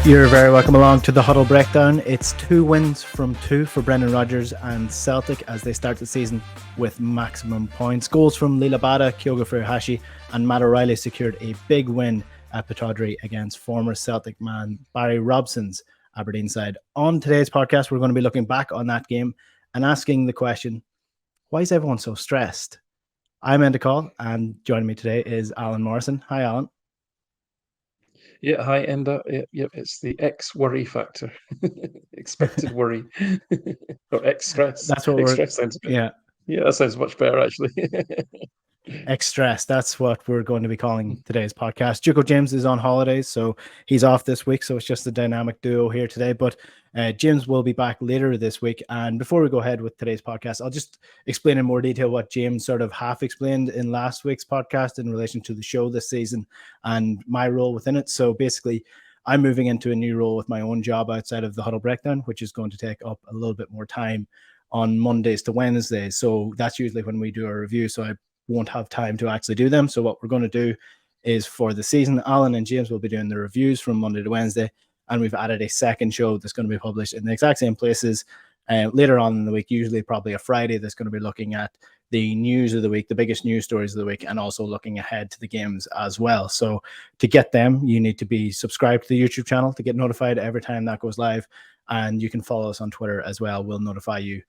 You're very welcome along to the Huddle Breakdown. It's 2 wins from 2 for Brendan Rodgers and Celtic as they start the season with maximum points. Goals from Lila Bada, Kyogo Furuhashi and Matt O'Reilly secured a big win at Pittodrie against former Celtic man Barry Robson's Aberdeen side. On today's podcast, we're going to be looking back on that game and asking the question, why is everyone so stressed? I'm Enda Call, and joining me today is Alan Morrison. Hi, Alan. Yeah, hi, Enda. Yeah, it's the X worry factor, expected worry, or X stress. That's what X we're, stress sounds yeah, Yeah, that sounds much better actually. X stress. That's what we're going to be calling today's podcast. Juco James is on holidays, so he's off this week. So it's just a dynamic duo here today. But James will be back later this week. And before we go ahead with today's podcast, I'll just explain in more detail what James sort of half explained in last week's podcast in relation to the show this season and my role within it. So basically, I'm moving into a new role with my own job outside of the Huddle Breakdown, which is going to take up a little bit more time on Mondays to Wednesdays. So that's usually when we do our review. So I won't have time to actually do them. So what we're going to do is for the season, Alan and James will be doing the reviews from Monday to Wednesday. And we've added a second show that's going to be published in the exact same places later on in the week, usually probably a Friday, that's going to be looking at the news of the week, the biggest news stories of the week, and also looking ahead to the games as well. So to get them, you need to be subscribed to the YouTube channel to get notified every time that goes live. And you can follow us on Twitter as well. We'll notify you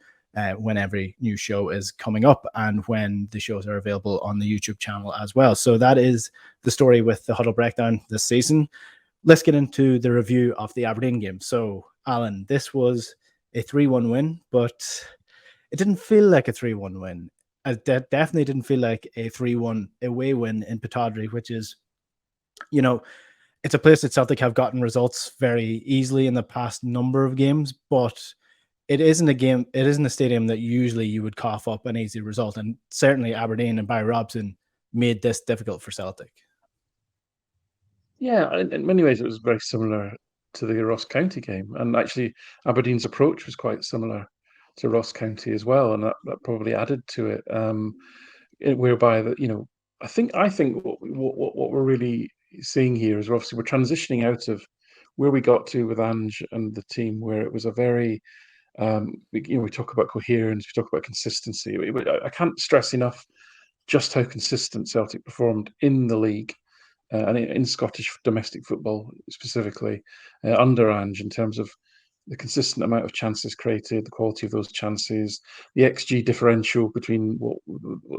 when every new show is coming up and when the shows are available on the YouTube channel as well. So that is the story with the Huddle Breakdown this season. Let's get into the review of the Aberdeen game. So, Alan, this was a 3-1 win, but it didn't feel like a 3-1 win. It definitely didn't feel like a 3-1 away win in Pittodrie, which is, you know, it's a place that Celtic have gotten results very easily in the past number of games, but it isn't a stadium that usually you would cough up an easy result. And certainly Aberdeen and Barry Robson made this difficult for Celtic. Yeah, in many ways it was very similar to the Ross County game, and actually Aberdeen's approach was quite similar to Ross County as well, and that probably added to it. Whereby that I think what we're really seeing here is obviously we're transitioning out of where we got to with Ange and the team, where it was a very we talk about coherence, we talk about consistency. I can't stress enough just how consistent Celtic performed in the league and in Scottish domestic football specifically under Ange in terms of the consistent amount of chances created, the quality of those chances, the XG differential between what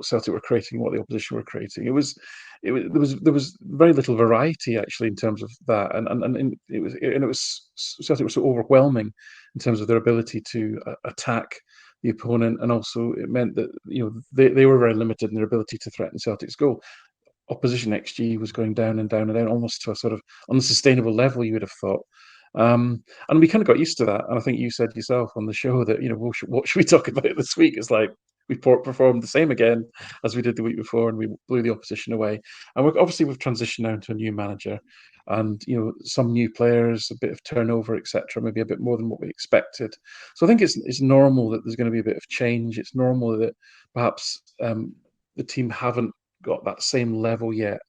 Celtic were creating and what the opposition were creating. There was very little variety actually in terms of that, and it was Celtic was so overwhelming in terms of their ability to attack the opponent, and also it meant that they were very limited in their ability to threaten Celtic's goal. Opposition XG was going down and down and down, almost to a sort of unsustainable level, you would have thought. And we kind of got used to that. And I think you said yourself on the show that, what should we talk about this week? It's like we performed the same again as we did the week before, and we blew the opposition away. And we've transitioned now to a new manager, and some new players, a bit of turnover, etc. Maybe a bit more than what we expected. So I think it's normal that there's going to be a bit of change. It's normal that perhaps the team haven't got that same level yet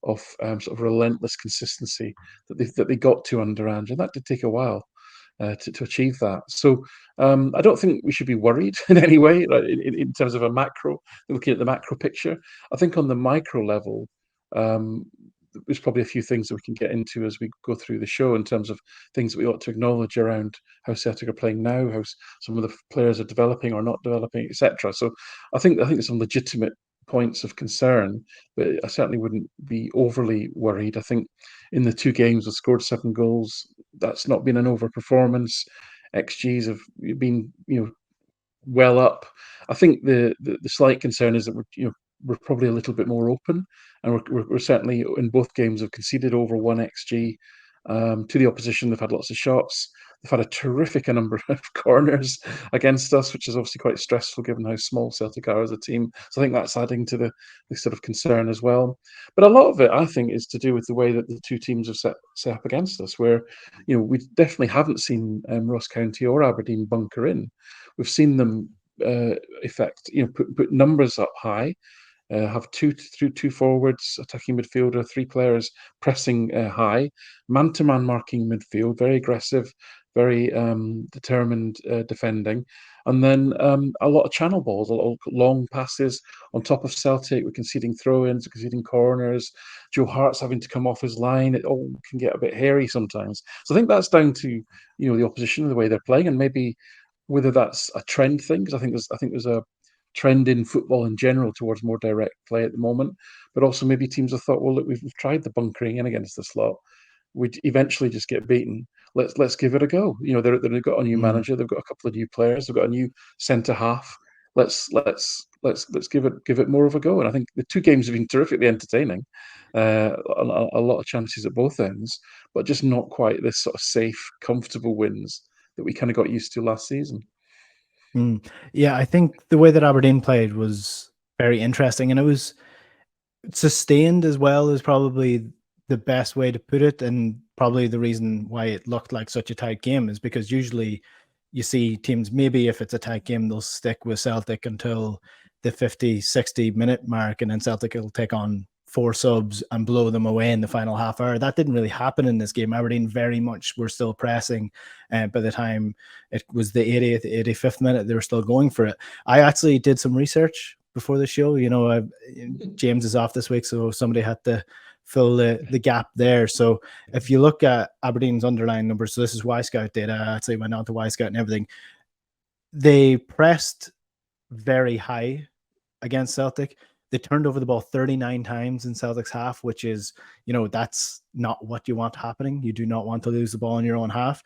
of sort of relentless consistency that they got to under Ange, and that did take a while to achieve that. So I don't think we should be worried in any way, like, in terms of looking at the macro picture. I think on the micro level, there's probably a few things that we can get into as we go through the show in terms of things that we ought to acknowledge around how Celtic are playing now, how some of the players are developing or not developing, etc. So I think there's some legitimate points of concern, but I certainly wouldn't be overly worried. I think in the two games we've scored 7 goals. That's not been an overperformance. XGs have been well up. I think the slight concern is that we're probably a little bit more open, and we're certainly in both games have conceded over 1 XG to the opposition. They've had lots of shots. They've had a terrific number of corners against us, which is obviously quite stressful given how small Celtic are as a team. So I think that's adding to the sort of concern as well. But a lot of it, I think, is to do with the way that the two teams have set up against us, where we definitely haven't seen Ross County or Aberdeen bunker in. We've seen them put numbers up high, have two forwards, attacking midfielder, three players pressing high, man-to-man marking midfield, very aggressive, very determined defending, and then a lot of channel balls, a lot of long passes on top of Celtic. We're conceding throw-ins, we're conceding corners. Joe Hart's having to come off his line. It all can get a bit hairy sometimes. So I think that's down to the opposition and the way they're playing, and maybe whether that's a trend thing, because I think there's a trend in football in general towards more direct play at the moment. But also maybe teams have thought, well, look, we've tried the bunkering in against this lot. We'd eventually just get beaten. Let's give it a go. They've got a new Mm. manager. They've got a couple of new players. They've got a new centre half. Let's give it more of a go. And I think the two games have been terrifically entertaining. A lot of chances at both ends, but just not quite this sort of safe, comfortable wins that we kind of got used to last season. Mm. Yeah, I think the way that Aberdeen played was very interesting, and it was sustained as well, is probably the best way to put it. And probably the reason why it looked like such a tight game is because usually you see teams, maybe if it's a tight game, they'll stick with Celtic until the 50, 60-minute mark, and then Celtic will take on four subs and blow them away in the final half hour. That didn't really happen in this game. Aberdeen very much were still pressing. And by the time it was the 80th, 85th minute, they were still going for it. I actually did some research before the show. James is off this week, so somebody had to fill the gap there. So if you look at Aberdeen's underlying numbers, so this is Scout data. I actually went on to Scout and everything. They pressed very high against Celtic. They turned over the ball 39 times in Celtic's half, which is, that's not what you want happening. You do not want to lose the ball in your own half.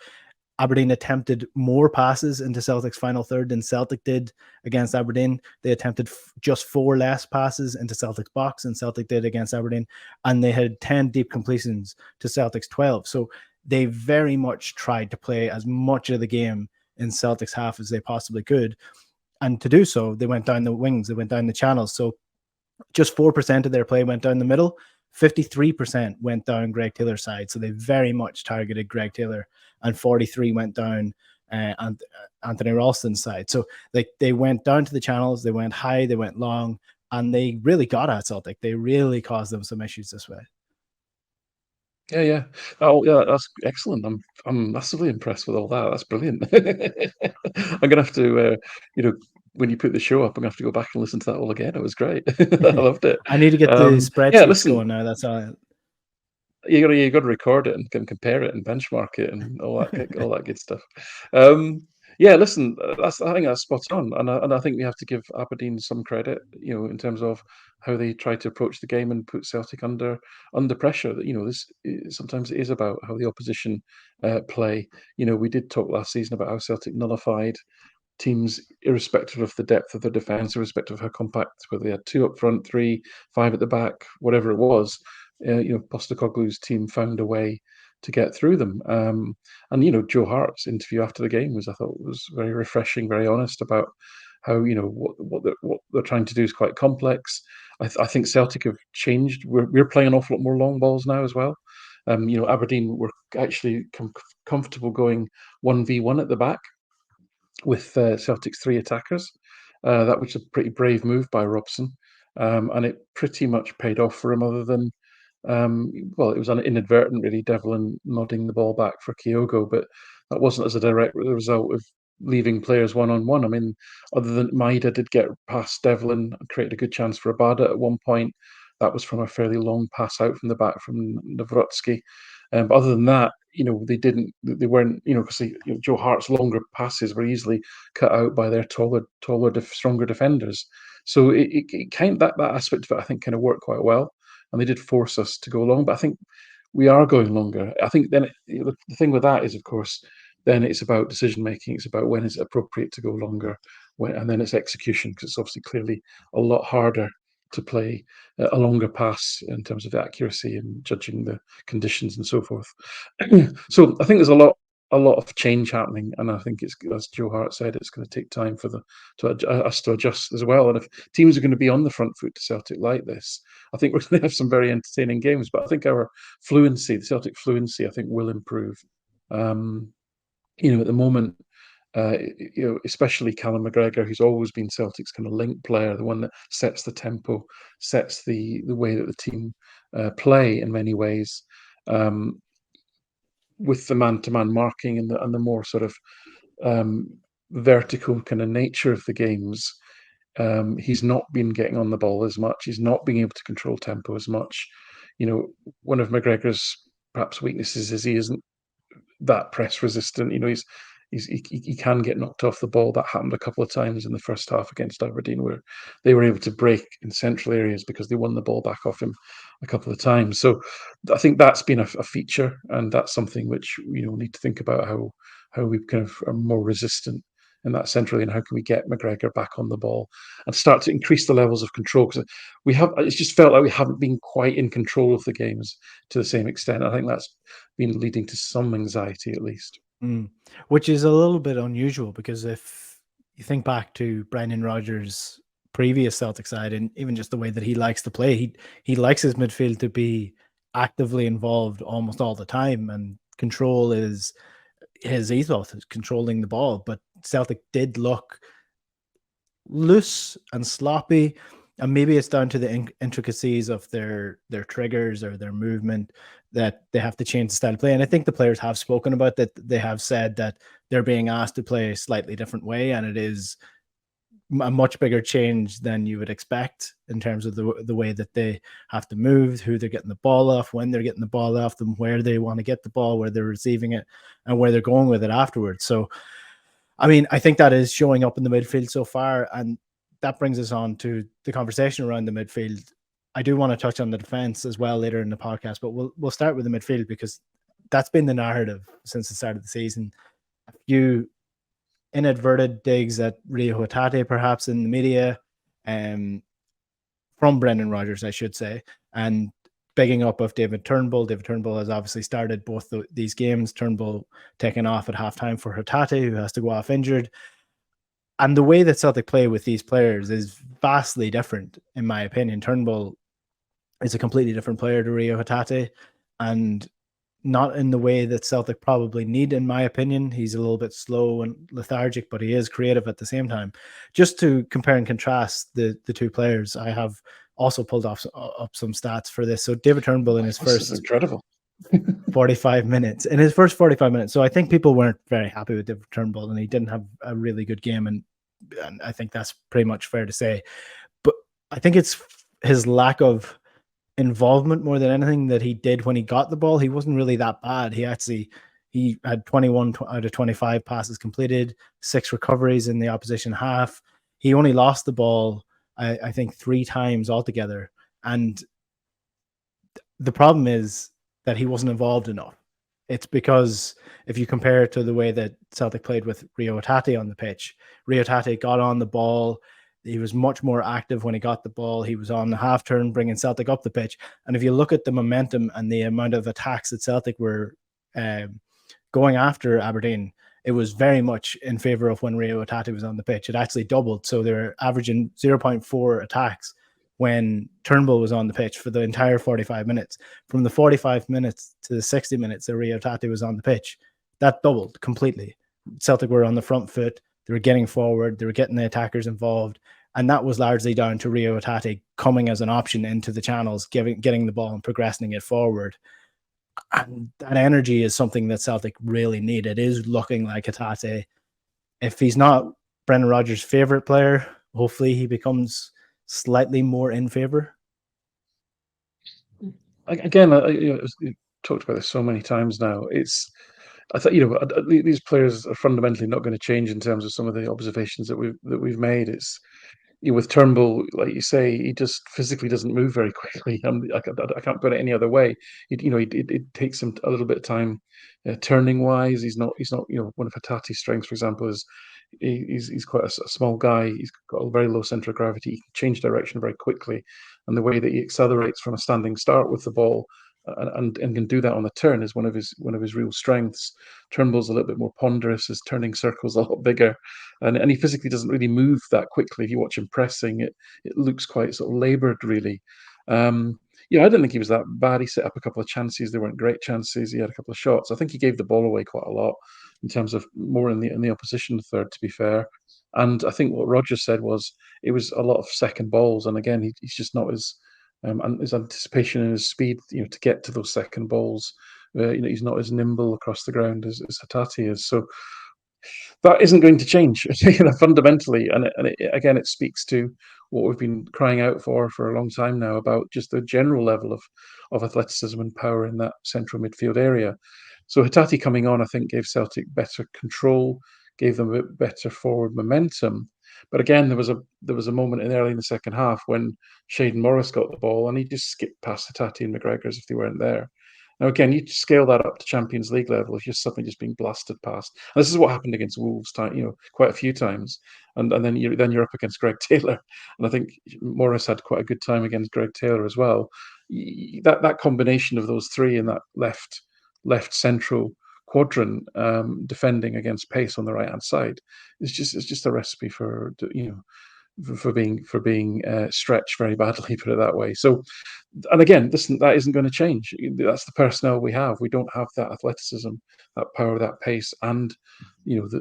Aberdeen attempted more passes into Celtic's final third than Celtic did against Aberdeen. They attempted just 4 less passes into Celtic's box than Celtic did against Aberdeen. And they had 10 deep completions to Celtic's 12. So they very much tried to play as much of the game in Celtic's half as they possibly could. And to do so, they went down the wings, they went down the channels. So just 4% of their play went down the middle. 53% went down Greg Taylor's side. So they very much targeted Greg Taylor, and 43 went down and Anthony Ralston's side. So they went down to the channels, they went high, they went long, and they really got at Celtic. They really caused them some issues this way. Yeah. Oh, yeah, that's excellent. I'm massively impressed with all that. That's brilliant. I'm gonna have to, when you put the show up, I'm gonna have to go back and listen to that all again. It was great. I loved it. I need to get the Yeah, spreadsheets listen, going now. That's all. you got to record it and can compare it and benchmark it and all that good stuff. Yeah, listen, I think that's spot on, and I think we have to give Aberdeen some credit, in terms of how they try to approach the game and put Celtic under pressure. That this sometimes it is about how the opposition play. We did talk last season about how Celtic nullified teams, irrespective of the depth of their defence, irrespective of how compact, whether they had 2 up front, 3, 5 at the back, whatever it was. Postecoglou's team found a way to get through them. And Joe Hart's interview after the game I thought was very refreshing, very honest about how what they're trying to do is quite complex. I think Celtic have changed. We're playing an awful lot more long balls now as well. Aberdeen were actually comfortable going 1v1 at the back with Celtic's 3 attackers. That was a pretty brave move by Robson, and it pretty much paid off for him. Other than it was inadvertent, really, Devlin nodding the ball back for Kyogo, but that wasn't as a direct result of leaving players one-on-one. I mean, other than Maida did get past Devlin and created a good chance for Abada at one point. That was from a fairly long pass out from the back from Nawrocki. But other than that, they weren't, because Joe Hart's longer passes were easily cut out by their taller, stronger defenders. So it kind that aspect of it, I think, kind of worked quite well, and they did force us to go long. But I think we are going longer. I think then the thing with that is, of course, then it's about decision making. It's about when is it appropriate to go longer, and then it's execution, because it's obviously clearly a lot harder to play a longer pass in terms of accuracy and judging the conditions and so forth. So I think there's a lot of change happening, and I think it's, as Joe Hart said, it's going to take time for us to adjust as well. And if teams are going to be on the front foot to Celtic like this, I think we're going to have some very entertaining games. But I think our fluency, the Celtic fluency, I think will improve. At the moment, Especially Callum McGregor, who's always been Celtic's kind of link player, the one that sets the tempo, sets the way that the team play in many ways, um, with the man-to-man marking and the more sort of um, vertical kind of nature of the games. He's not been getting on the ball as much. He's not being able to control tempo as much. One of McGregor's perhaps weaknesses is he isn't that press resistant. He can get knocked off the ball. That happened a couple of times in the first half against Aberdeen, where they were able to break in central areas because they won the ball back off him a couple of times. So I think that's been a feature, and that's something which need to think about how we kind of are more resistant in that centrally, and how can we get McGregor back on the ball and start to increase the levels of control, because it's just felt like we haven't been quite in control of the games to the same extent. I think that's been leading to some anxiety, at least. Which is a little bit unusual, because if you think back to Brendan Rodgers' previous Celtic side, and even just the way that he likes to play, he likes his midfield to be actively involved almost all the time, and control is his ethos, is controlling the ball. But Celtic did look loose and sloppy, and maybe it's down to the intricacies of their triggers or their movement, that they have to change the style of play. And I think the players have spoken about that. They have said that they're being asked to play a slightly different way, and it is a much bigger change than you would expect in terms of the way that they have to move, who they're getting the ball off, when they're getting the ball off them, where they want to get the ball, where they're receiving it, and where they're going with it afterwards. So I mean, I think that is showing up in the midfield so far, and that brings us on to the conversation around the midfield. I do want to touch on the defense as well later in the podcast, but we'll start with the midfield, because that's been the narrative since the start of the season. A few inadvertent digs at Rio Hatate, perhaps in the media, from Brendan Rodgers, I should say, and bigging up of David Turnbull. David Turnbull has obviously started both these games. Turnbull taken off at halftime for Hatate, who has to go off injured. And the way that Celtic play with these players is vastly different, in my opinion. Turnbull is a completely different player to Rio Hatate, and not in the way that Celtic probably need, in my opinion. He's a little bit slow and lethargic, but he is creative at the same time. Just to compare and contrast the two players, I have also pulled up some stats for this. So David Turnbull in his first incredible 45 minutes, in his first 45 minutes. So I think people weren't very happy with David Turnbull, and he didn't have a really good game. And I think that's pretty much fair to say. But I think it's his lack of involvement more than anything that he did when he got the ball. He wasn't really that bad. He had 21 out of 25 passes completed, 6 recoveries in the opposition half. He only lost the ball, I think, 3 times altogether. And the problem is that he wasn't involved enough. It's because if you compare it to the way that Celtic played with Rio Hatate on the pitch, Rio Hatate got on the ball. He was much more active when he got the ball. He was on the half turn, bringing Celtic up the pitch. And if you look at the momentum and the amount of attacks that Celtic were going after Aberdeen, it was very much in favour of when Rio Hatate was on the pitch. It actually doubled. So they're averaging 0.4 attacks when Turnbull was on the pitch for the entire 45 minutes. From the 45 minutes to the 60 minutes that Rio Hatate was on the pitch, that doubled completely. Celtic were on the front foot. They were getting forward. They were getting the attackers involved. And that was largely down to Rio Hatate coming as an option into the channels, getting the ball and progressing it forward. And that energy is something that Celtic really need. It is looking like Hatate. If he's not Brendan Rodgers' favourite player, hopefully he becomes slightly more in favour. Again, we've talked about this so many times now. I thought these players are fundamentally not going to change in terms of some of the observations that we've made. It's with Turnbull, like you say, he just physically doesn't move very quickly. I can't put it any other way. It takes him a little bit of time turning wise. He's not one of Hatate's strengths, for example, is he's quite a small guy. He's got a very low center of gravity. He can change direction very quickly, and the way that he accelerates from a standing start with the ball and can do that on the turn is one of his real strengths. Turnbull's a little bit more ponderous. His turning circle's a lot bigger, and he physically doesn't really move that quickly. If you watch him pressing, it looks quite sort of laboured, really. I don't think he was that bad. He set up a couple of chances. They weren't great chances. He had a couple of shots. I think he gave the ball away quite a lot. in terms of more in the opposition third, to be fair. And I think what Rodgers said was it was a lot of second balls, and again, he's just not as and his anticipation and his speed, to get to those second balls. He's not as nimble across the ground as Hatate is. So that isn't going to change, fundamentally. Again, it speaks to what we've been crying out for a long time now about just the general level of athleticism and power in that central midfield area. So Hatate coming on, I think, gave Celtic better control, gave them a bit better forward momentum. But again, there was a moment early in the second half when Shaden Morris got the ball and he just skipped past Hatate and McGregor as if they weren't there. Now, again, you scale that up to Champions League level if you're suddenly just being blasted past. And this is what happened against Wolves, quite a few times. And then you're up against Greg Taylor, and I think Morris had quite a good time against Greg Taylor as well. That combination of those three in that left central quadrant, defending against pace on the right hand side, is just a recipe for being stretched very badly, put it that way. So, and again, that isn't going to change. That's the personnel we have. We don't have that athleticism, that power, that pace, and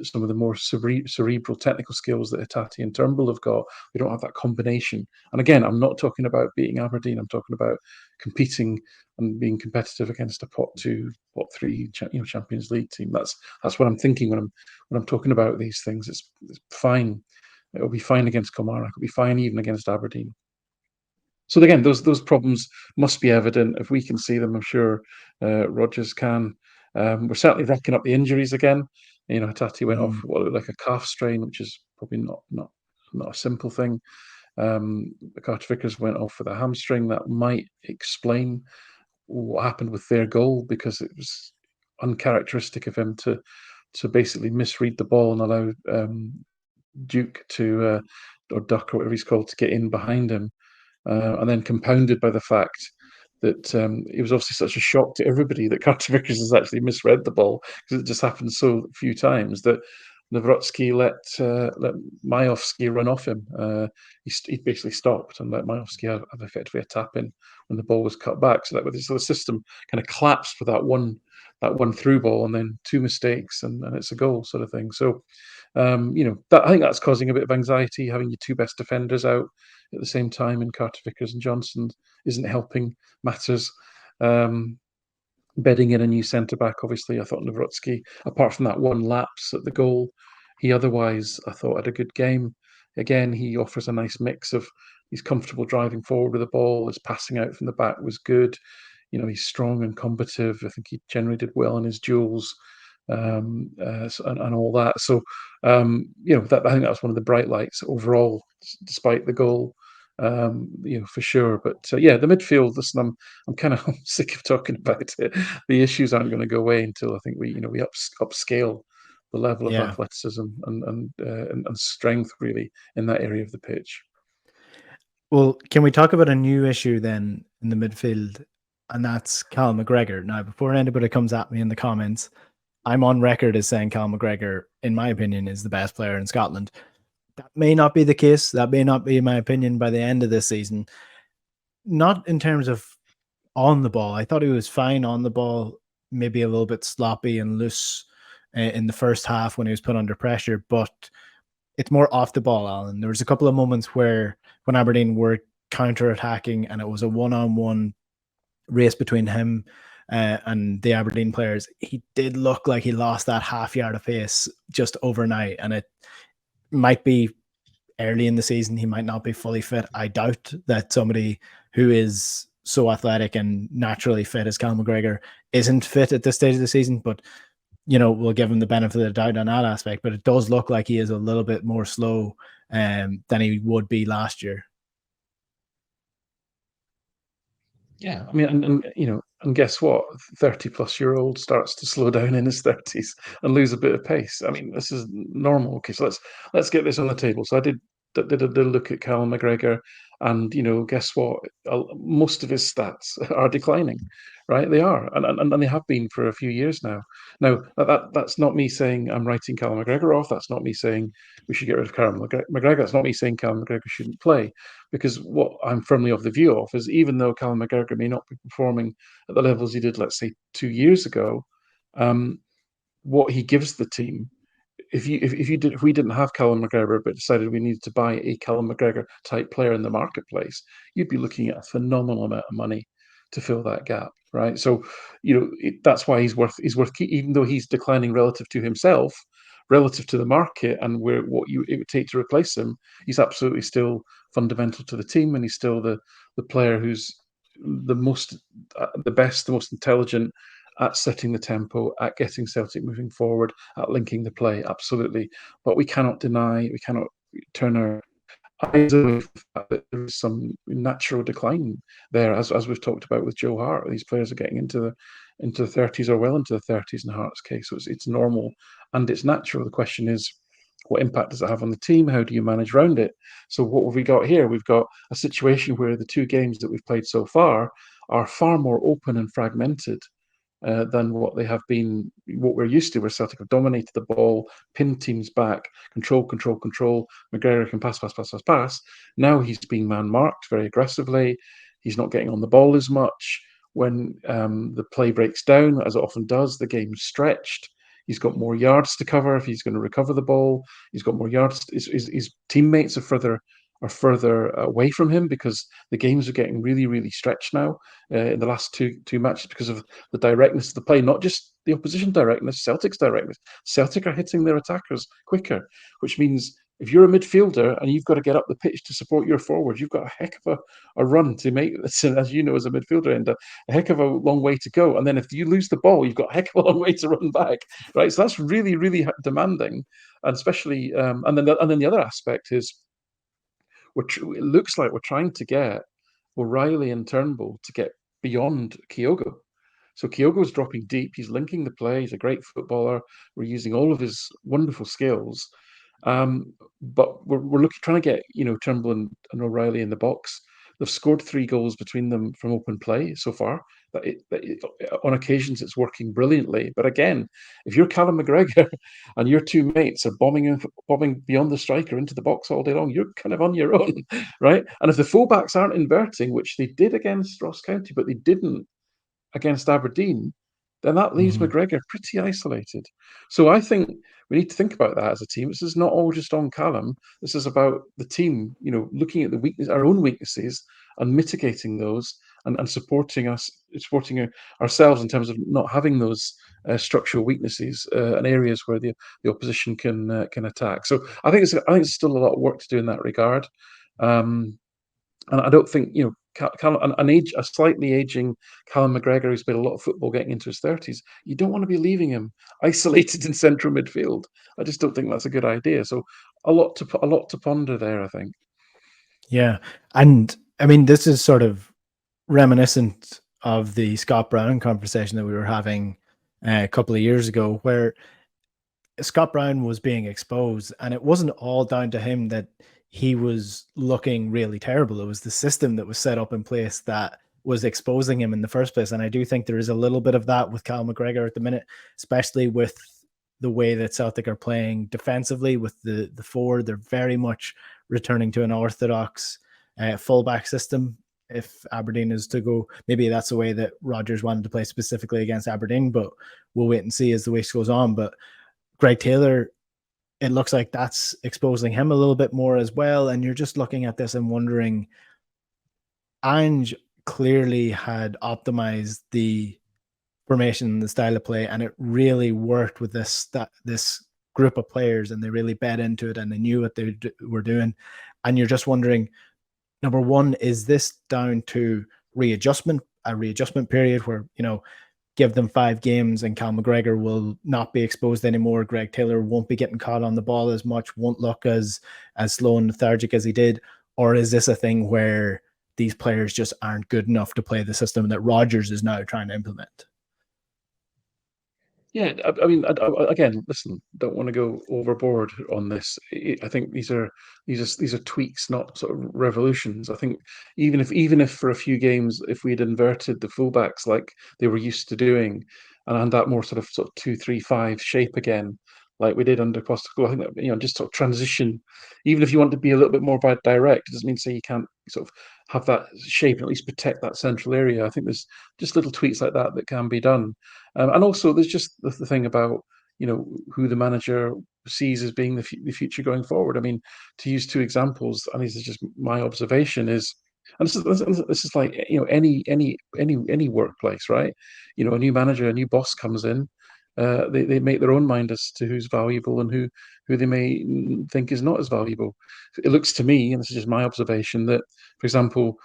some of the more cerebral technical skills that Hatate and Turnbull have got. We don't have that combination. And again, I'm not talking about beating Aberdeen. I'm talking about competing and being competitive against a pot 2, pot 3, Champions League team. That's what I'm thinking when I'm talking about these things. It's fine. It'll be fine against Kilmarnock. It'll be fine even against Aberdeen. So again, those problems must be evident. If we can see them, I'm sure Rodgers can. We're certainly racking up the injuries again. Hatate went off what looked like a calf strain, which is probably not a simple thing. Carter Vickers went off with a hamstring. That might explain what happened with their goal, because it was uncharacteristic of him to basically misread the ball and allow Duke or Duck or whatever he's called to get in behind him, and then compounded by the fact that it was obviously such a shock to everybody that Carter Vickers has actually misread the ball, because it just happened so few times that Nawrocki let Majowski run off him. He basically stopped and let Majowski have effectively a tap in when the ball was cut back. So the system kind of collapsed for that one through ball, and then two mistakes, and it's a goal sort of thing. So, I think that's causing a bit of anxiety. Having your two best defenders out at the same time in Carter Vickers and Johnson isn't helping matters. Bedding in a new centre back, obviously, I thought Nawrocki, apart from that one lapse at the goal, he otherwise, I thought, had a good game. Again, he offers a nice mix of he's comfortable driving forward with the ball, his passing out from the back was good. He's strong and combative. I think he generally did well in his duels, and all that. So, I think that was one of the bright lights overall, despite the goal. For sure. But the midfield. Listen, I'm kind of sick of talking about it. The issues aren't going to go away until I think we upscale the level of athleticism and strength really in that area of the pitch. Well, can we talk about a new issue then in the midfield, and that's Cal McGregor? Now, before anybody comes at me in the comments, I'm on record as saying Cal McGregor, in my opinion, is the best player in Scotland. That may not be the case. That may not be my opinion by the end of this season. Not in terms of on the ball. I thought he was fine on the ball, maybe a little bit sloppy and loose in the first half when he was put under pressure, but it's more off the ball, Alan. There was a couple of moments when Aberdeen were counter-attacking and it was a one-on-one race between him and the Aberdeen players. He did look like he lost that half yard of pace just overnight, and it might be early in the season. He might not be fully fit. I doubt that somebody who is so athletic and naturally fit as Cal McGregor isn't fit at this stage of the season, but we'll give him the benefit of the doubt on that aspect. But it does look like he is a little bit more slow than he would be last year. Yeah, I mean, and guess what? 30-plus-year-old starts to slow down in his 30s and lose a bit of pace. I mean, this is normal. Okay, so let's get this on the table. So I did a look at Callum McGregor, and guess what? Most of his stats are declining, right? They are, and they have been for a few years now. Now that's not me saying I'm writing Callum McGregor off. That's not me saying we should get rid of Callum McGregor. That's not me saying Callum McGregor shouldn't play, because what I'm firmly of the view of is, even though Callum McGregor may not be performing at the levels he did, let's say, 2 years ago, what he gives the team. If we didn't have Callum McGregor but decided we needed to buy a Callum McGregor type player in the marketplace, you'd be looking at a phenomenal amount of money to fill that gap, right? So, that's why he's worth even though he's declining relative to himself, relative to the market, and where what it would take to replace him. He's absolutely still fundamental to the team, and he's still the player who's the best, the most intelligent at setting the tempo, at getting Celtic moving forward, at linking the play, absolutely. But we cannot turn our eyes away from the fact that there is some natural decline there, as we've talked about with Joe Hart. These players are getting into the 30s or well into the 30s in Hart's case, so it's normal and it's natural. The question is, what impact does it have on the team? How do you manage around it? So what have we got here? We've got a situation where the two games that we've played so far are far more open and fragmented than what they have been, what we're used to, where Celtic have dominated the ball, pinned teams back, control, control, control. McGregor can pass, pass, pass, pass, pass. Now he's being man marked very aggressively. He's not getting on the ball as much. When the play breaks down, as it often does, the game's stretched. He's got more yards to cover if he's going to recover the ball. He's got more yards. His teammates are further away from him because the games are getting really, really stretched now in the last two matches because of the directness of the play, not just the opposition directness, Celtic's directness. Celtic are hitting their attackers quicker, which means if you're a midfielder and you've got to get up the pitch to support your forward, you've got a heck of a run to make, as you know, as a midfielder, and a heck of a long way to go. And then if you lose the ball, you've got a heck of a long way to run back, right? So that's really, really demanding, and especially, and then the other aspect is it looks like we're trying to get O'Reilly and Turnbull to get beyond Kyogo. So Kyogo's dropping deep. He's linking the play. He's a great footballer. We're using all of his wonderful skills. But we're looking trying to get Turnbull and O'Reilly in the box. They've scored 3 goals between them from open play so far. On occasions it's working brilliantly. But again, if you're Callum McGregor and your two mates are bombing beyond the striker into the box all day long, you're kind of on your own, right? And if the fullbacks aren't inverting, which they did against Ross County, but they didn't against Aberdeen, then that leaves McGregor pretty isolated. So I think we need to think about that as a team. This is not all just on Callum. This is about the team, looking at our own weaknesses and mitigating those, and supporting ourselves in terms of not having those structural weaknesses and areas where the opposition can attack. So I think it's still a lot of work to do in that regard. And I don't think a slightly aging Callum McGregor who's played a lot of football getting into his 30s. You don't want to be leaving him isolated in central midfield. I just don't think that's a good idea. So a lot to ponder there, I think. Yeah, and I mean this is sort of reminiscent of the Scott Brown conversation that we were having a couple of years ago, where Scott Brown was being exposed, and it wasn't all down to him that he was looking really terrible. It was the system that was set up in place that was exposing him in the first place. And I do think there is a little bit of that with Cal McGregor at the minute, especially with the way that Celtic are playing defensively with the forward. They're very much returning to an orthodox fullback system. If Aberdeen is to go, maybe that's the way that Rodgers wanted to play specifically against Aberdeen, but we'll wait and see as the week goes on. But Greg Taylor, it looks like that's exposing him a little bit more as well. And you're just looking at this and wondering, Ange clearly had optimized the formation, the style of play, and it really worked with this group of players, and they really bet into it and they knew what they were doing. And you're just wondering, number one, is this down to a readjustment period where, give them 5 games and Cal McGregor will not be exposed anymore. Greg Taylor won't be getting caught on the ball as much, won't look as slow and lethargic as he did? Or is this a thing where these players just aren't good enough to play the system that Rodgers is now trying to implement? Yeah, I mean, again, listen, don't want to go overboard on this. I think these are tweaks, not sort of revolutions. I think even if for a few games, if we'd inverted the fullbacks like they were used to doing, and that more sort of 2-3-5 shape again, like we did under Postecoglou, I think that, just sort of transition. Even if you want to be a little bit more direct, it doesn't mean say you can't sort of have that shape and at least protect that central area. I think there's just little tweaks like that can be done. And also, there's just the thing about who the manager sees as being the future going forward. I mean, to use two examples, and this is just my observation, is, and this is like any workplace, right? A new manager, a new boss comes in, they make their own mind as to who's valuable and who they may think is not as valuable. It looks to me, and this is just my observation, that, for example,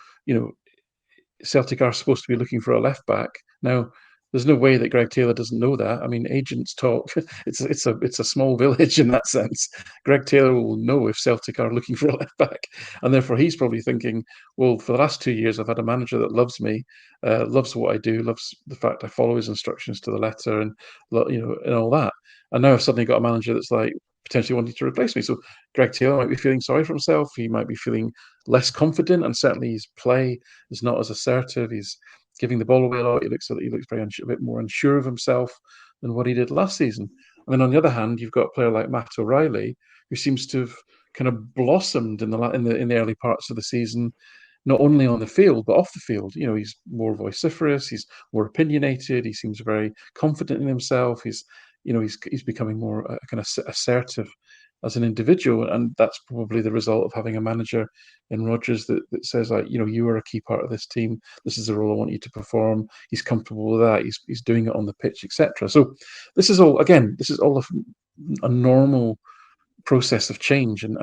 Celtic are supposed to be looking for a left back now. There's no way that Greg Taylor doesn't know that. I mean, agents talk. It's a small village in that sense. Greg Taylor will know if Celtic are looking for a left back, and therefore he's probably thinking, well, for the last 2 years, I've had a manager that loves me, loves what I do, loves the fact I follow his instructions to the letter, and and all that. And now I've suddenly got a manager that's like potentially wanting to replace me. So Greg Taylor might be feeling sorry for himself. He might be feeling less confident, and certainly his play is not as assertive. He's giving the ball away a lot. He looks very a bit more unsure of himself than what he did last season. And then on the other hand, you've got a player like Matt O'Reilly, who seems to have kind of blossomed in the early parts of the season, not only on the field but off the field. He's more vociferous. He's more opinionated. He seems very confident in himself. He's becoming more kind of assertive as an individual, and that's probably the result of having a manager in Rodgers that says, like, you are a key part of this team. This is the role I want you to perform. He's comfortable with that. He's doing it on the pitch, etc. So this is all a normal process of change, and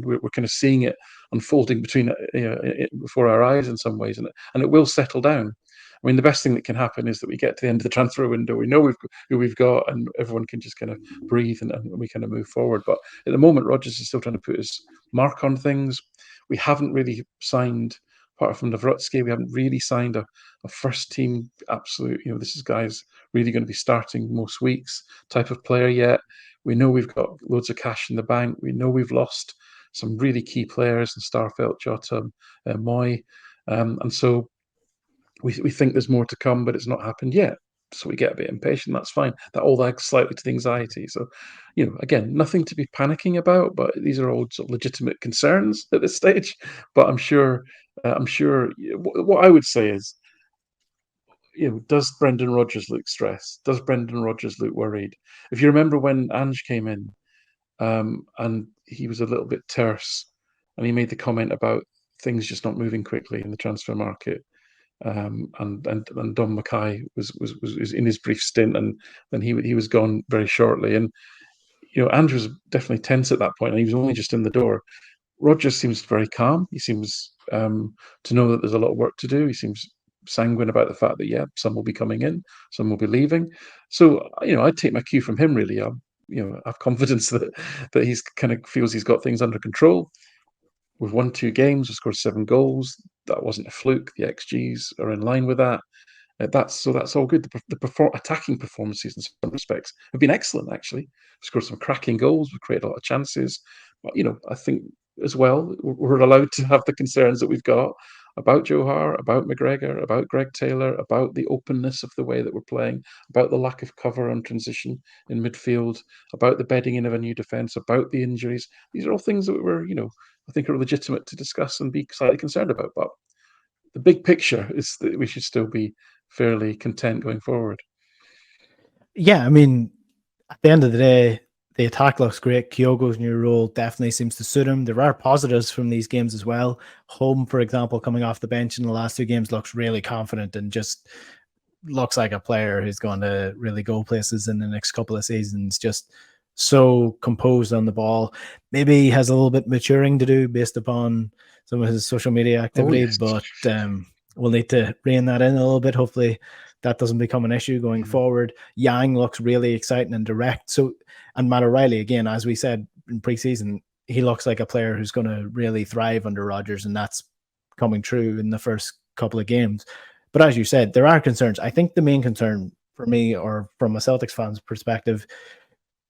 we're kind of seeing it unfolding before our eyes in some ways, and it will settle down. I mean, the best thing that can happen is that we get to the end of the transfer window. We know who we've got, and everyone can just kind of breathe, and we kind of move forward. But at the moment, Rodgers is still trying to put his mark on things. We haven't really signed, apart from Nawrocki, we haven't really signed a first team absolute, this is guys really going to be starting most weeks type of player yet. We know we've got loads of cash in the bank. We know we've lost some really key players in Starfelt, Jota, Moy. And so we think there's more to come, but it's not happened yet. So we get a bit impatient. That's fine. That all adds slightly to the anxiety. So, again, nothing to be panicking about, but these are all sort of legitimate concerns at this stage. But I'm sure what I would say is, does Brendan Rodgers look stressed? Does Brendan Rodgers look worried? If you remember when Ange came in, and he was a little bit terse, and he made the comment about things just not moving quickly in the transfer market. And Don Mackay was in his brief stint, and then he was gone very shortly. And Andrew was definitely tense at that point, and he was only just in the door. Rodgers seems very calm. He seems to know that there's a lot of work to do. He seems sanguine about the fact that some will be coming in, some will be leaving. So I'd take my cue from him really. I have confidence that he's kind of feels he's got things under control. We've won 2 games, we've scored 7 goals. That wasn't a fluke. The XGs are in line with that. That's all good. The attacking performances in some respects have been excellent, actually. We've scored some cracking goals. We've created a lot of chances. But, I think as well, we're allowed to have the concerns that we've got about Joe Hart, about McGregor, about Greg Taylor, about the openness of the way that we're playing, about the lack of cover on transition in midfield, about the bedding in of a new defence, about the injuries. These are all things that we're, I think are legitimate to discuss and be slightly concerned about. But the big picture is that we should still be fairly content going forward. Yeah, I mean, at the end of the day, the attack looks great. Kyogo's new role definitely seems to suit him. There are positives from these games as well. Home, for example, coming off the bench in the last 2 games, looks really confident and just looks like a player who's going to really go places in the next couple of seasons. Just so composed on the ball. Maybe he has a little bit maturing to do based upon some of his social media activity, but we'll need to rein that in a little bit. Hopefully that doesn't become an issue going forward. Yang looks really exciting and direct. So, and Matt O'Reilly, again, as we said in preseason, he looks like a player who's going to really thrive under Rodgers, and that's coming true in the first couple of games. But as you said, there are concerns. I think the main concern for me, or from a Celtics fan's perspective,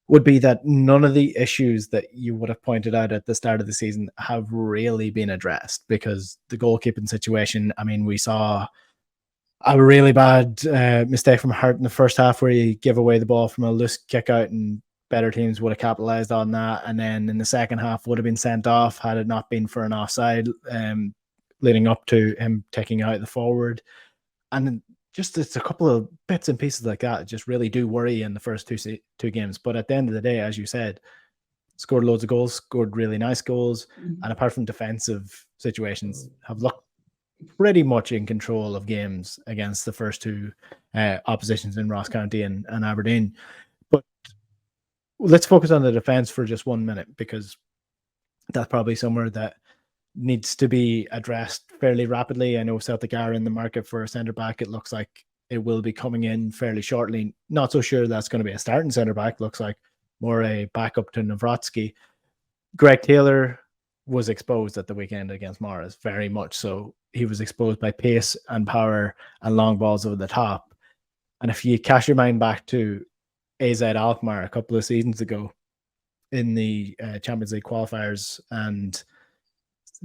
would be that none of the issues that you would have pointed out at the start of the season have really been addressed, because the goalkeeping situation, I mean, we saw a really bad mistake from Hart in the first half where he gave away the ball from a loose kick out, and better teams would have capitalized on that. And then in the second half would have been sent off had it not been for an offside leading up to him taking out the forward. And just it's a couple of bits and pieces like that just really do worry in the first two games. But at the end of the day, as you said, scored loads of goals, scored really nice goals, and apart from defensive situations, have looked pretty much in control of games against the first two oppositions in Ross County and Aberdeen. But let's focus on the defense for just 1 minute, because that's probably somewhere that needs to be addressed fairly rapidly. I know Celtic are in the market for a centre back. It looks like it will be coming in fairly shortly. Not so sure that's going to be a starting centre back. Looks like more a backup to Nawrocki. Greg Taylor was exposed at the weekend against Morris, very much so. He was exposed by pace and power and long balls over the top. And if you cast your mind back to AZ Alkmaar a couple of seasons ago in the Champions League qualifiers, and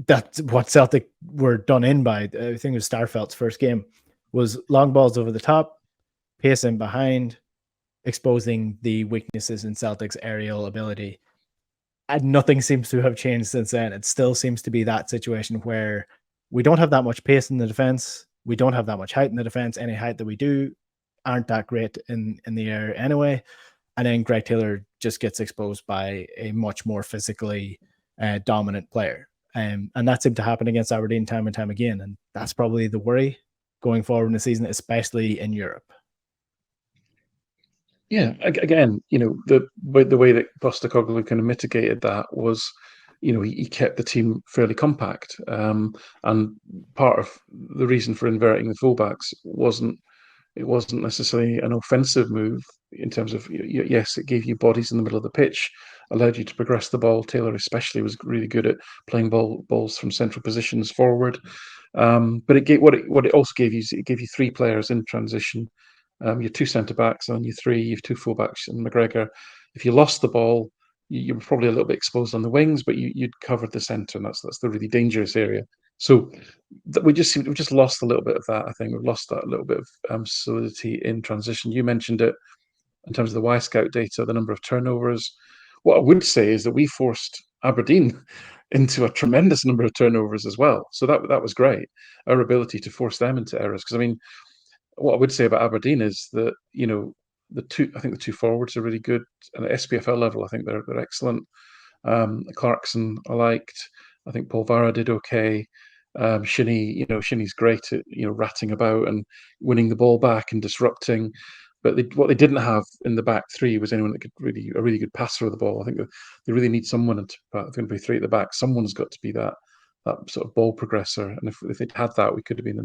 that's what Celtic were done in by, I think it was Starfelt's first game, was long balls over the top, pace in behind, exposing the weaknesses in Celtic's aerial ability. And nothing seems to have changed since then. It still seems to be that situation where we don't have that much pace in the defense. We don't have that much height in the defense. Any height that we do aren't that great in the air anyway. And then Greg Taylor just gets exposed by a much more physically dominant player. And that seemed to happen against Aberdeen time and time again. And that's probably the worry going forward in the season, especially in Europe. Yeah, again, the way that Postecoglou kind of mitigated that was, he kept the team fairly compact. And part of the reason for inverting the fullbacks wasn't necessarily an offensive move in terms of, yes, it gave you bodies in the middle of the pitch, allowed you to progress the ball. Taylor especially was really good at playing balls from central positions forward. But it gave what it also gave you is it gave you three players in transition. Your two centre backs and you have two full backs and McGregor. If you lost the ball, you were probably a little bit exposed on the wings, but you'd covered the centre, and that's the really dangerous area. So we've just lost a little bit of that. I think we've lost that little bit of solidity in transition. You mentioned it in terms of the Y-Scout data, the number of turnovers. What I would say is that we forced Aberdeen into a tremendous number of turnovers as well. So that was great. Our ability to force them into errors, because I mean, what I would say about Aberdeen is that I think the two forwards are really good, and at SPFL level, I think they're excellent. Clarkson I liked. I think Paul Vara did okay. Shinnie's great at ratting about and winning the ball back and disrupting. But what they didn't have in the back three was anyone that could a really good passer of the ball. I think they really need someone. If they're going to be three at the back, someone's got to be that sort of ball progressor. And if they'd had that, we could have been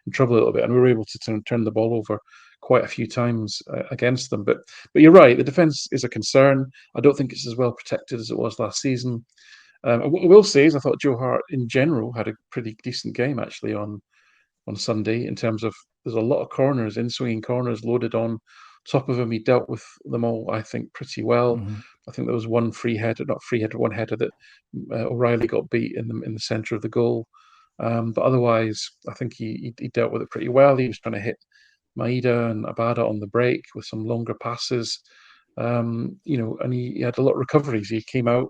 in trouble a little bit. And we were able to turn the ball over quite a few times against them. But you're right, the defence is a concern. I don't think it's as well protected as it was last season. What I will say is I thought Joe Hart in general had a pretty decent game actually on Sunday, in terms of there's a lot of corners, in-swinging corners loaded on top of him. He dealt with them all, I think, pretty well. Mm-hmm. I think there was one one header that O'Reilly got beat in the centre of the goal. But otherwise, I think he dealt with it pretty well. He was trying to hit Maeda and Abada on the break with some longer passes. And he had a lot of recoveries. He came out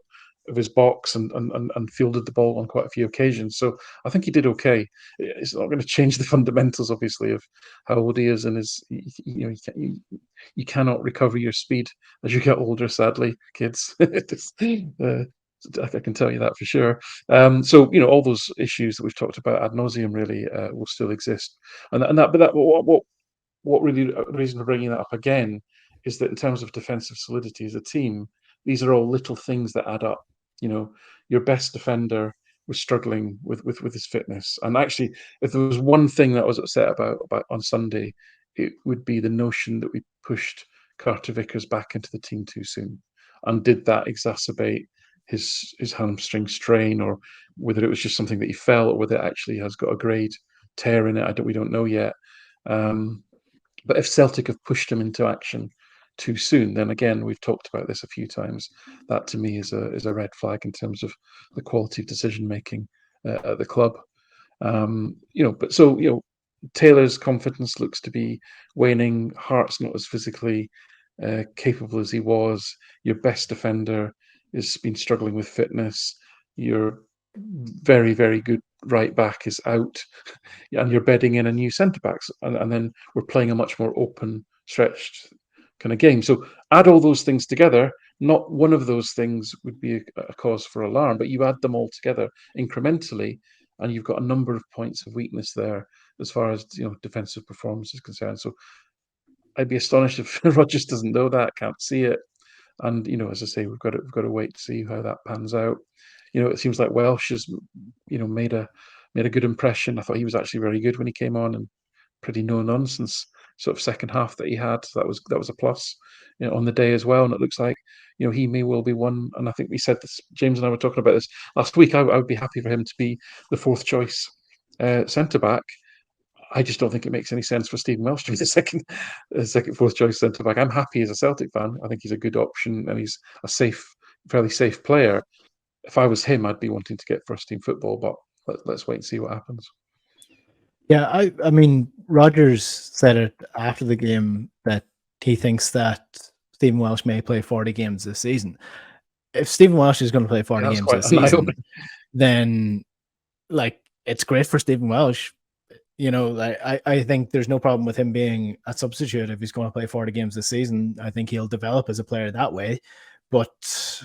of his box and fielded the ball on quite a few occasions. So I think he did okay. It's not going to change the fundamentals, obviously, of how old he is, and you cannot recover your speed as you get older. Sadly, kids, I can tell you that for sure. So all those issues that we've talked about ad nauseum really will still exist, what really the reason for bringing that up again is that in terms of defensive solidity as a team, these are all little things that add up. Your best defender was struggling with his fitness, and actually, if there was one thing that I was upset about on Sunday, it would be the notion that we pushed Carter Vickers back into the team too soon, and did that exacerbate his hamstring strain, or whether it was just something that he felt, or whether it actually has got a grade tear in it. We don't know yet. But if Celtic have pushed him into action too soon, then again, we've talked about this a few times. That to me is a red flag in terms of the quality of decision making at the club. Taylor's confidence looks to be waning. Hart's not as physically capable as he was. Your best defender has been struggling with fitness. Your very, very good right back is out, and you're bedding in a new centre backs, and then we're playing a much more open, stretched kind of game. So add all those things together. Not one of those things would be a cause for alarm, but you add them all together incrementally, and you've got a number of points of weakness there as far as defensive performance is concerned. So I'd be astonished if Rodgers doesn't know that, can't see it. And as I say, we've got to wait to see how that pans out. It seems like Welsh has made a good impression. I thought he was actually very good when he came on, and pretty no nonsense sort of second half that he had. So that was a plus on the day as well. And it looks like he may well be one. And I think we said this. James and I were talking about this last week. I would be happy for him to be the fourth choice centre back. I just don't think it makes any sense for Stephen Welsh to be the fourth choice centre back. I'm happy as a Celtic fan. I think he's a good option, and he's a fairly safe player. If I was him, I'd be wanting to get first team football, but let's wait and see what happens. Yeah, I mean, Rodgers said it after the game that he thinks that Stephen Welsh may play 40 games this season. If Stephen Welsh is going to play 40 games this season, then it's great for Stephen Welsh. I think there's no problem with him being a substitute if he's going to play 40 games this season. I think he'll develop as a player that way. But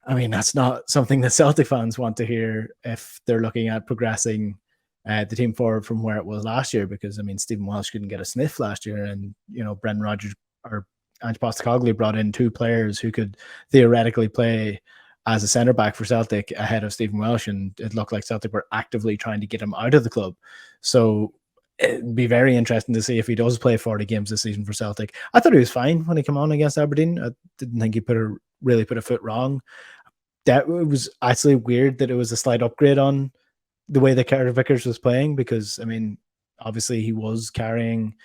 I mean, that's not something that Celtic fans want to hear if they're looking at progressing the team forward from where it was last year, because I mean, Stephen Welsh couldn't get a sniff last year, and Brendan Rodgers or Ange Postecoglou brought in two players who could theoretically play as a centre back for Celtic ahead of Stephen Welsh, and it looked like Celtic were actively trying to get him out of the club. So it'd be very interesting to see if he does play 40 games this season for Celtic. I thought he was fine when he came on against Aberdeen. I didn't think he really put a foot wrong. That it was actually weird that it was a slight upgrade on the way that Carter Vickers was playing, because I mean, obviously he was carrying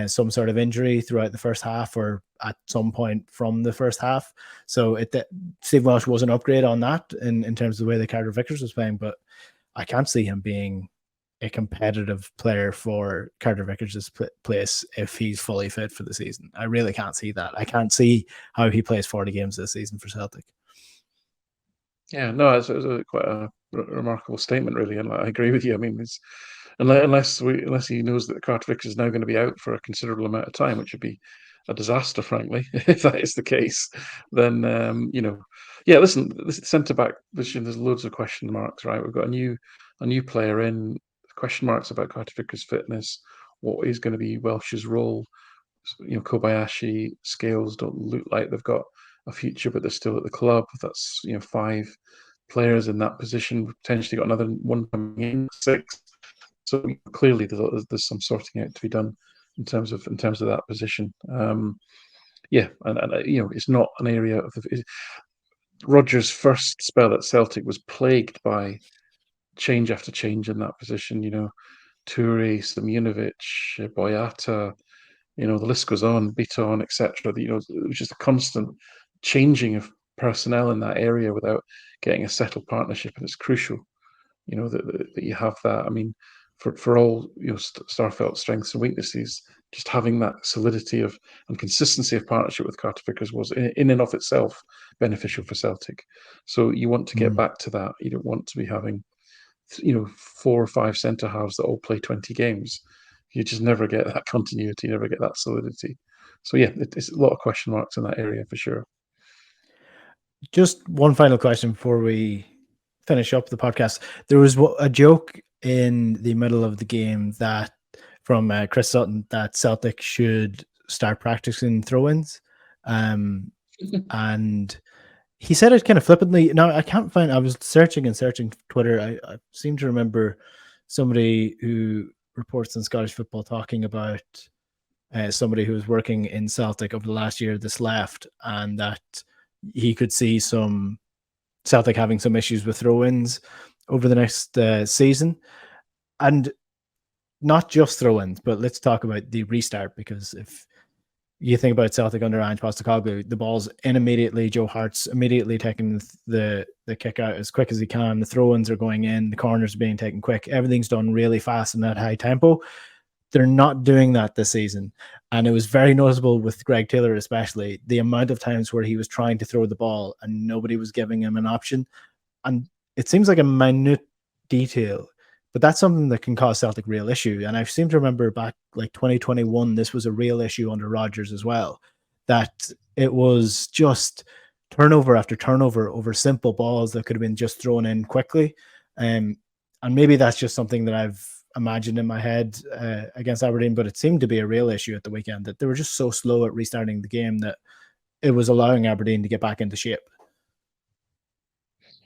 some sort of injury throughout the first half, or at some point from the first half. So Steve Welsh was an upgrade on that in terms of the way that Carter Vickers was playing, but I can't see him being a competitive player for Carter Vickers' place if he's fully fit for the season. I really can't see that. I can't see how he plays 40 games this season for Celtic. Yeah, no, it's quite a remarkable statement, really, and I agree with you. I mean, unless he knows that Carter Vickers is now going to be out for a considerable amount of time, which would be a disaster, frankly, if that is the case, then yeah. Listen, this centre back position, there's loads of question marks, right? We've got a new player in, question marks about Carter Vickers' fitness. What is going to be Welsh's role? Kobayashi, Scales don't look like they've got a future, but they're still at the club. That's 5 players in that position. Potentially got another one coming in, 6. So clearly there's some sorting out to be done in terms of that position. Yeah, and it's not an area of Rodgers' first spell at Celtic was plagued by change after change in that position. Toure, Simunovic, Boyata. The list goes on, Beaton, etc. It was just a constant changing of personnel in that area without getting a settled partnership, and it's crucial, that you have that. I mean, for all Starfelt's strengths and weaknesses, just having that solidity and consistency of partnership with Carter Vickers was in and of itself beneficial for Celtic. So you want to get back to that. You don't want to be having 4 or 5 centre halves that all play 20 games. You just never get that continuity, never get that solidity. So yeah, it's a lot of question marks in that area for sure. Just one final question before we finish up the podcast. There was a joke in the middle of the game from Chris Sutton that Celtic should start practicing throw-ins, and he said it kind of flippantly. Now I can't find. I was searching Twitter. I seem to remember somebody who reports on Scottish football talking about somebody who was working in Celtic over the last year that's left, and that he could see some Celtic having some issues with throw-ins over the next season. And not just throw-ins, but let's talk about the restart, because if you think about Celtic under Ange Postecoglou, the ball's in immediately. Joe Hart's immediately taking the kick out as quick as he can. The throw-ins are going in. The corners are being taken quick. Everything's done really fast in that high tempo. They're not doing that this season. And it was very noticeable with Greg Taylor, especially the amount of times where he was trying to throw the ball and nobody was giving him an option. And it seems like a minute detail. But that's something that can cause Celtic real issue. And I seem to remember back like 2021, this was a real issue under Rodgers as well, that it was just turnover after turnover over simple balls that could have been just thrown in quickly. And maybe that's just something that I've imagined in my head against Aberdeen, but it seemed to be a real issue at the weekend, that they were just so slow at restarting the game that it was allowing Aberdeen to get back into shape.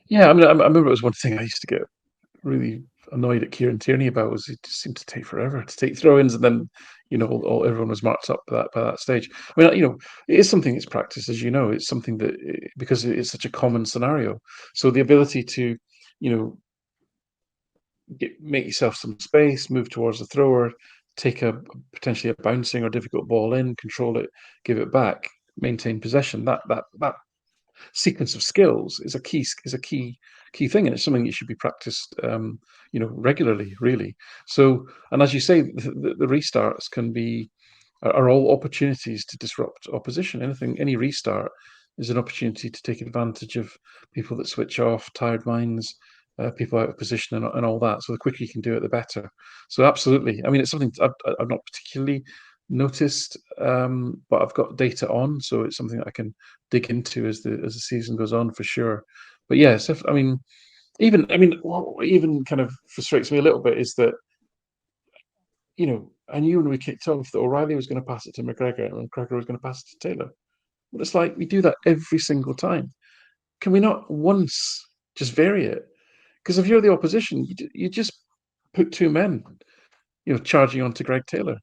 Yeah, I mean, I remember it was one thing I used to get really annoyed at Kieran Tierney about, was it just seemed to take forever to take throw-ins, and then everyone was marked up by that stage. I mean, it is something that's practiced, as you know. It's something that, because it's such a common scenario, so the ability to make yourself some space, move towards the thrower, take potentially a bouncing or difficult ball in, control it, give it back, maintain possession. That sequence of skills is a key thing, and it's something that should be practiced regularly, really. So, and as you say, the restarts are all opportunities to disrupt opposition. Any restart is an opportunity to take advantage of people that switch off, tired minds, people out of position, and all that. So the quicker you can do it, the better. So absolutely, I mean, it's something I've not particularly noticed, but I've got data on, so it's something that I can dig into as the season goes on, for sure. But yes, what even kind of frustrates me a little bit is that, I knew when we kicked off that O'Reilly was going to pass it to McGregor and McGregor was going to pass it to Taylor. But it's like we do that every single time. Can we not once just vary it? Because if you're the opposition, you just put two men, charging onto Greg Taylor.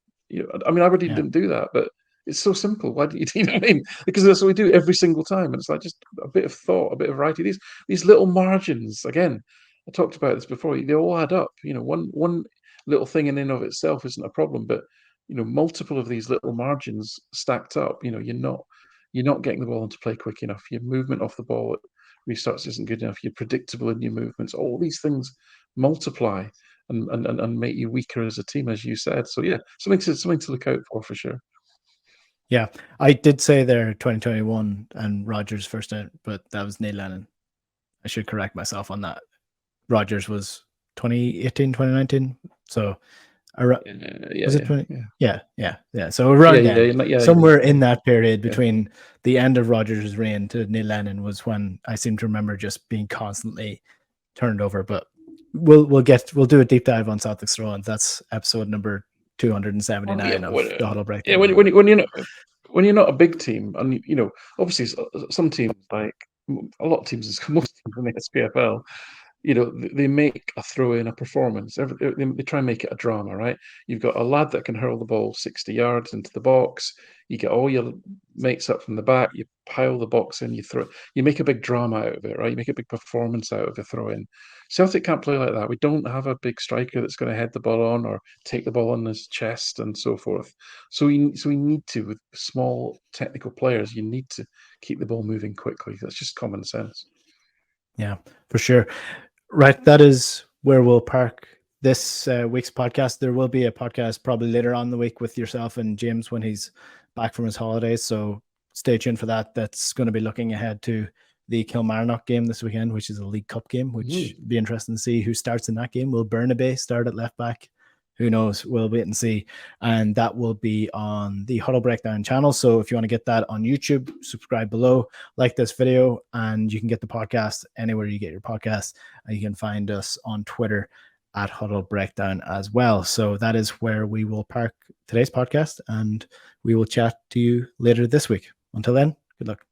I mean, Aberdeen didn't do that, but it's so simple. Why do you know what I mean? Because that's what we do every single time, and it's like just a bit of thought, a bit of variety. These little margins. Again, I talked about this before. They all add up. One little thing in and of itself isn't a problem, but multiple of these little margins stacked up. You're not getting the ball into play quick enough. Your movement off the ball at restarts isn't good enough. You're predictable in your movements. All these things multiply and make you weaker as a team, as you said. So yeah, something to look out for sure. Yeah, I did say there 2021 and Rodgers first out, but that was Neil Lennon. I should correct myself on that. Rodgers was 2018, 2019. So was it 20? Yeah. So around then, somewhere in that period between the end of Rodgers' reign to Neil Lennon was when I seem to remember just being constantly turned over. But we'll do a deep dive on Celtic's throw-ins. That's episode number 279 of the Huddle Breakdown. Yeah, when you're not a big team, and obviously some teams, like a lot of teams, most teams in the SPFL, they make a throw in a performance. They try and make it a drama, right? You've got a lad that can hurl the ball 60 yards into the box. You get all your mates up from the back. You pile the box in. You make a big drama out of it, right? You make a big performance out of the throw in. Celtic can't play like that. We don't have a big striker that's going to head the ball on or take the ball on his chest and so forth. So we need to, with small technical players, you need to keep the ball moving quickly. That's just common sense. Yeah, for sure. Right, that is where we'll park this week's podcast. There will be a podcast probably later on in the week with yourself and James when he's back from his holidays. So stay tuned for that. That's going to be looking ahead to the Kilmarnock game this weekend, which is a League Cup game, which will be interesting to see who starts in that game. Will Burnaby start at left back? Who knows? We'll wait and see. And that will be on the Huddle Breakdown channel. So if you want to get that on YouTube, subscribe below, like this video, and you can get the podcast anywhere you get your podcast. And you can find us on Twitter at Huddle Breakdown as well. So that is where we will park today's podcast, and we will chat to you later this week. Until then, good luck.